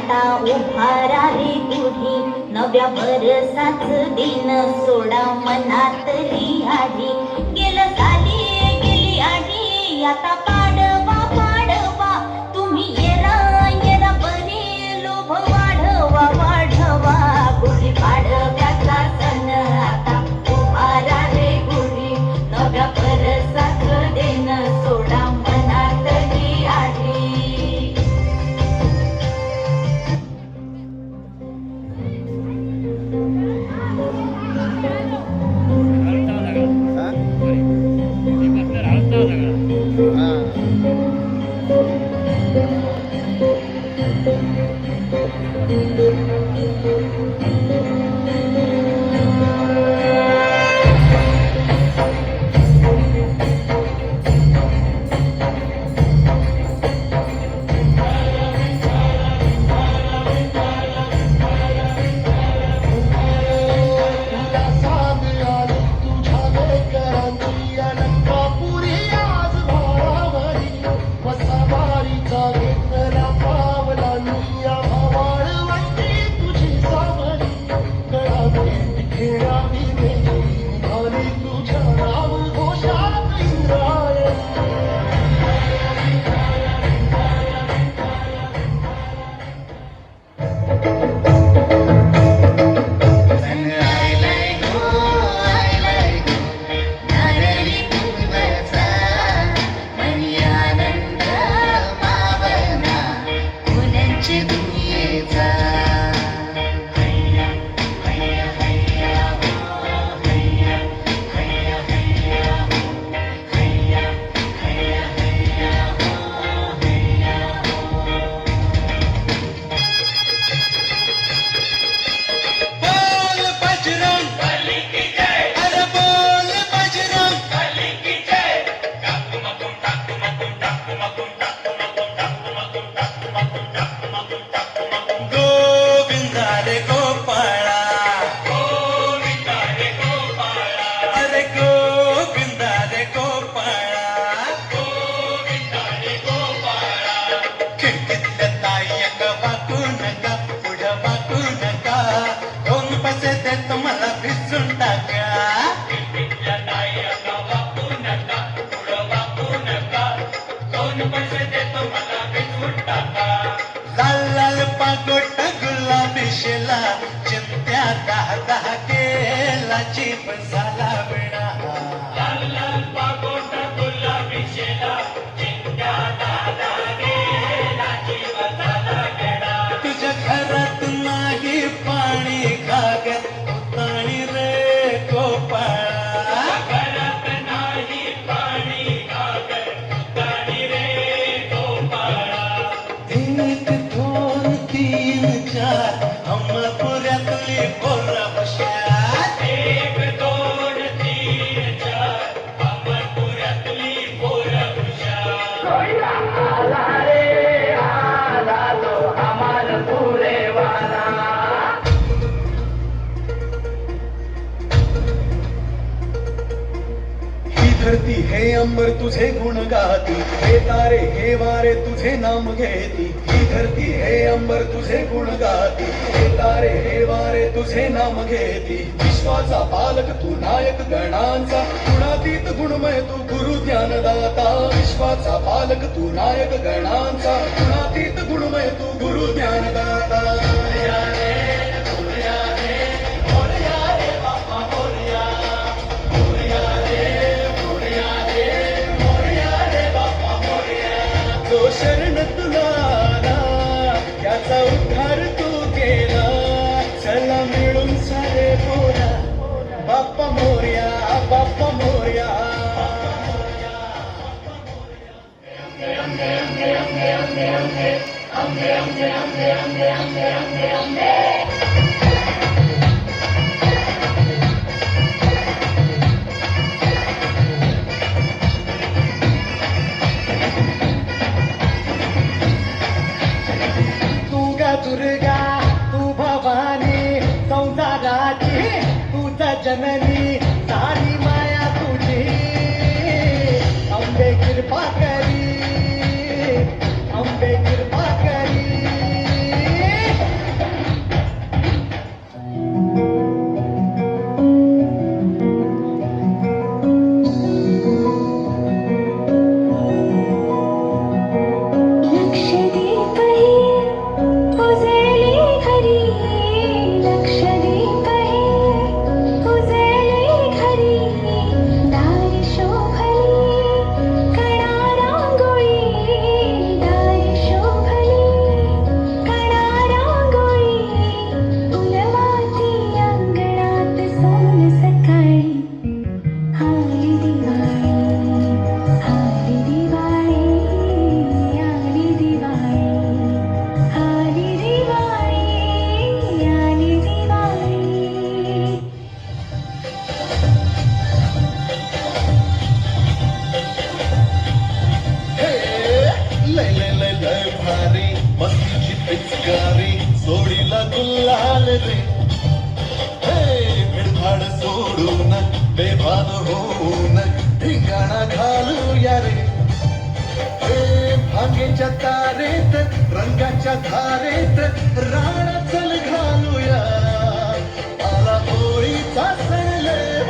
आता उभारा रे तुझी नव्या बरसाच दिन सोडा मनातली आधी गेलं झाली गेली आधी आता पाडवा पाडवा तुम्ही येरा येरा बरे लोभ वाढवा वाढवा गुढी पाडव्याचा सण आता उभारा रे गुढी नव्या बरसाच दिन सोडा मनातली आधी लाल लाल पागोट गुलाबी शेला चिंत्या दहा दहा केलाची झाला विणा लाल लाल पागोट गुलाबी शेला चिंत्या दहा दहा केलाची झाला विणा तुझ्या घरात नाही पाणी कागद उताणी रे गोपाळा घरात नाही पाणी कागद उताणी रे गोपाळा एक दोन तीन चार अमरपुऱ्यातली पोरं बश्यात एक दोन तीन चार अमरपुऱ्यातली पोरं बश्यात आला रे आला तो अमरपुरे वाला धरती हे अंबर तुझे गुण गाती हे तारे हे वारे तुझे नाम घेती ही धरती हे अंबर तुझे गुण गाती हे तारे हे वारे तुझे नाम घेती विश्वाचा पालक तू नायक गणांचा गुणातीत गुणमय तू गुरु ज्ञानदाता विश्वाचा पालक तू नायक गणांचा गुणातीत गुणमय तू गुरु ज्ञानदाता शरण तुला याचा उद्धार तू केला चला मिळून सारे बोला बाप्पा मोरया बाप्पा मोरया दुर्गा तू भवानी संसाराची तुझा जननी सारी माया तुझी अंबे कृपा करी अंबे कृपा करी होऊन धिंगाणा घालूया रे. हे भांगेच्या तारेत रंगाच्या धारेत राणा चल घालूया. आला होळीचा सण लय